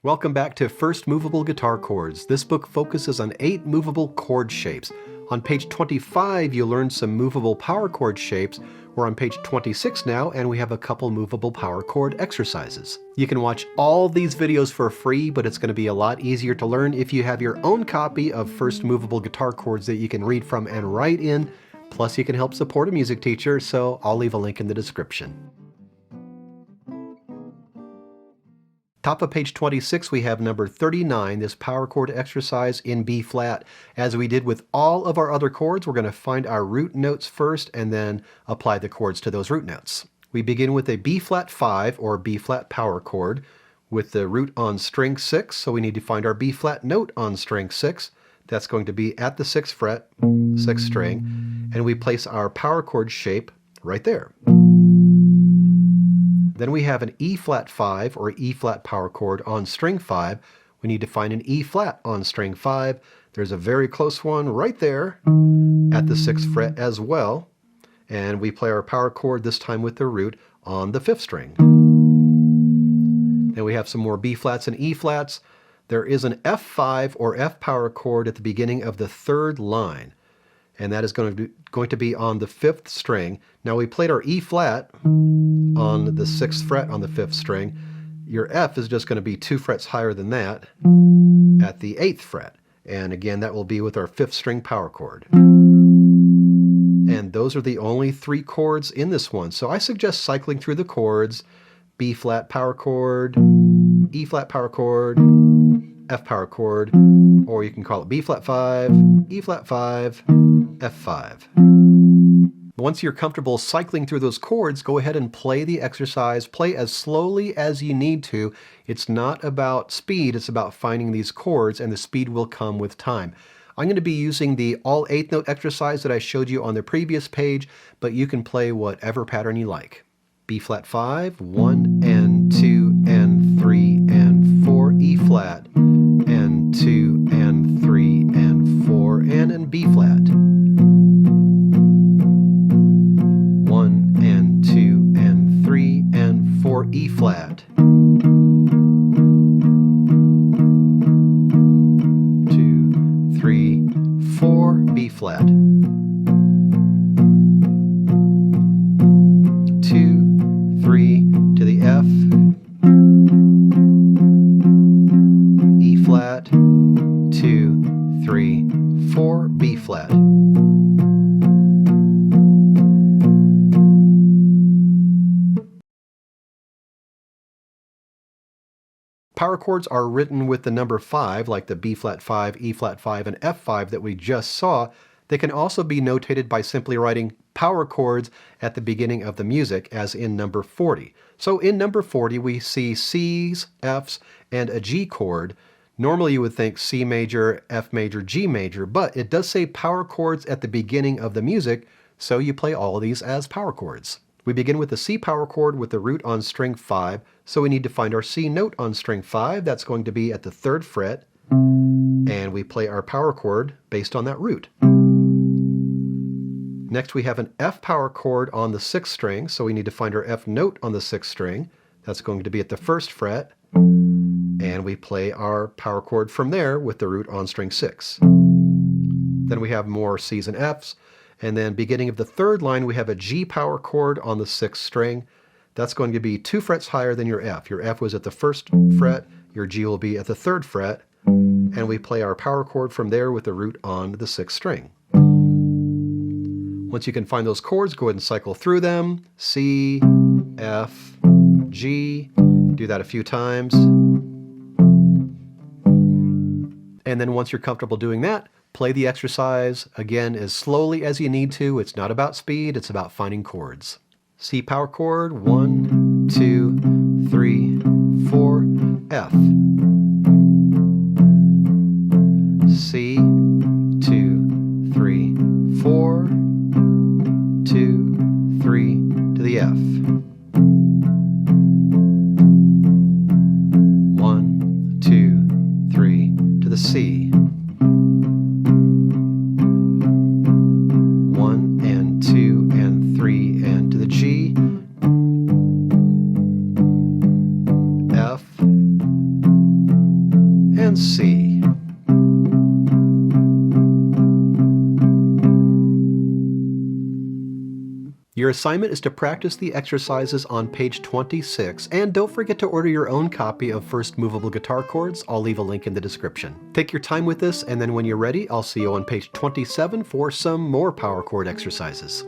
Welcome back to First Moveable Guitar Chords. This book focuses on 8 movable chord shapes. On page 25, you'll learn some movable power chord shapes. We're on page 26 now, and we have a couple movable power chord exercises. You can watch all these videos for free, but it's going to be a lot easier to learn if you have your own copy of First Moveable Guitar Chords that you can read from and write in. Plus, you can help support a music teacher, so I'll leave a link in the description. Top of page 26, we have number 39, this power chord exercise in B flat. As we did with all of our other chords, we're going to find our root notes first and then apply the chords to those root notes. We begin with a B flat 5 or B flat power chord with the root on string 6, so we need to find our B flat note on string 6. That's going to be at the 6th fret, 6th string, and we place our power chord shape right there. Then we have an E flat 5 or E flat power chord on string 5. We need to find an E flat on string 5. There's a very close one right there at the 6th fret as well. And we play our power chord this time with the root on the 5th string. Then we have some more B flats and E flats. There is an F5 or F power chord at the beginning of the 3rd line. And that is going to be on the 5th string. Now we played our E flat on the 6th fret on the 5th string. Your F is just going to be 2 frets higher than that at the 8th fret. And again, that will be with our 5th string power chord. And those are the only 3 chords in this one. So I suggest cycling through the chords: B flat power chord, E flat power chord, F power chord, or you can call it B flat 5, E flat 5, F5. Once you're comfortable cycling through those chords, go ahead and play the exercise. Play as slowly as you need to. It's not about speed, it's about finding these chords, and the speed will come with time. I'm going to be using the all 8th note exercise that I showed you on the previous page, but you can play whatever pattern you like. B flat 5, 1 and 2 and 3 and 4, E flat, and 2 and 3 and 4, and B flat. 1 and 2 and 3 and 4, E flat. 2, 3, 4, B flat. 2, 3 to the F, E flat, 2, 3, 4, B flat. Power chords are written with the number 5, like the B flat 5, E flat 5, and F5 that we just saw. They can also be notated by simply writing power chords at the beginning of the music, as in number 40. So in number 40, we see C's, F's, and a G chord. Normally you would think C major, F major, G major, but it does say power chords at the beginning of the music, so you play all of these as power chords. We begin with the C power chord with the root on string 5, so we need to find our C note on string 5. That's going to be at the 3rd fret, and we play our power chord based on that root. Next we have an F power chord on the 6th string, so we need to find our F note on the 6th string. That's going to be at the 1st fret, and we play our power chord from there with the root on string 6. Then we have more C's and F's, and then beginning of the 3rd line we have a G power chord on the 6th string. That's going to be 2 frets higher than your F. Your F was at the 1st fret, your G will be at the 3rd fret, and we play our power chord from there with the root on the 6th string. Once you can find those chords, go ahead and cycle through them. C, F, G. Do that a few times. And then once you're comfortable doing that, play the exercise again as slowly as you need to. It's not about speed, it's about finding chords. C power chord, 1, 2, 3, 4, F. C, 2, 3, 4, 2, 3 to the F. 1, 2, 3 to the C. 1 and 2 and 3 and to the G. F, and C. Your assignment is to practice the exercises on page 26, and don't forget to order your own copy of First Moveable Guitar Chords. I'll leave a link in the description. Take your time with this, and then when you're ready, I'll see you on page 27 for some more power chord exercises.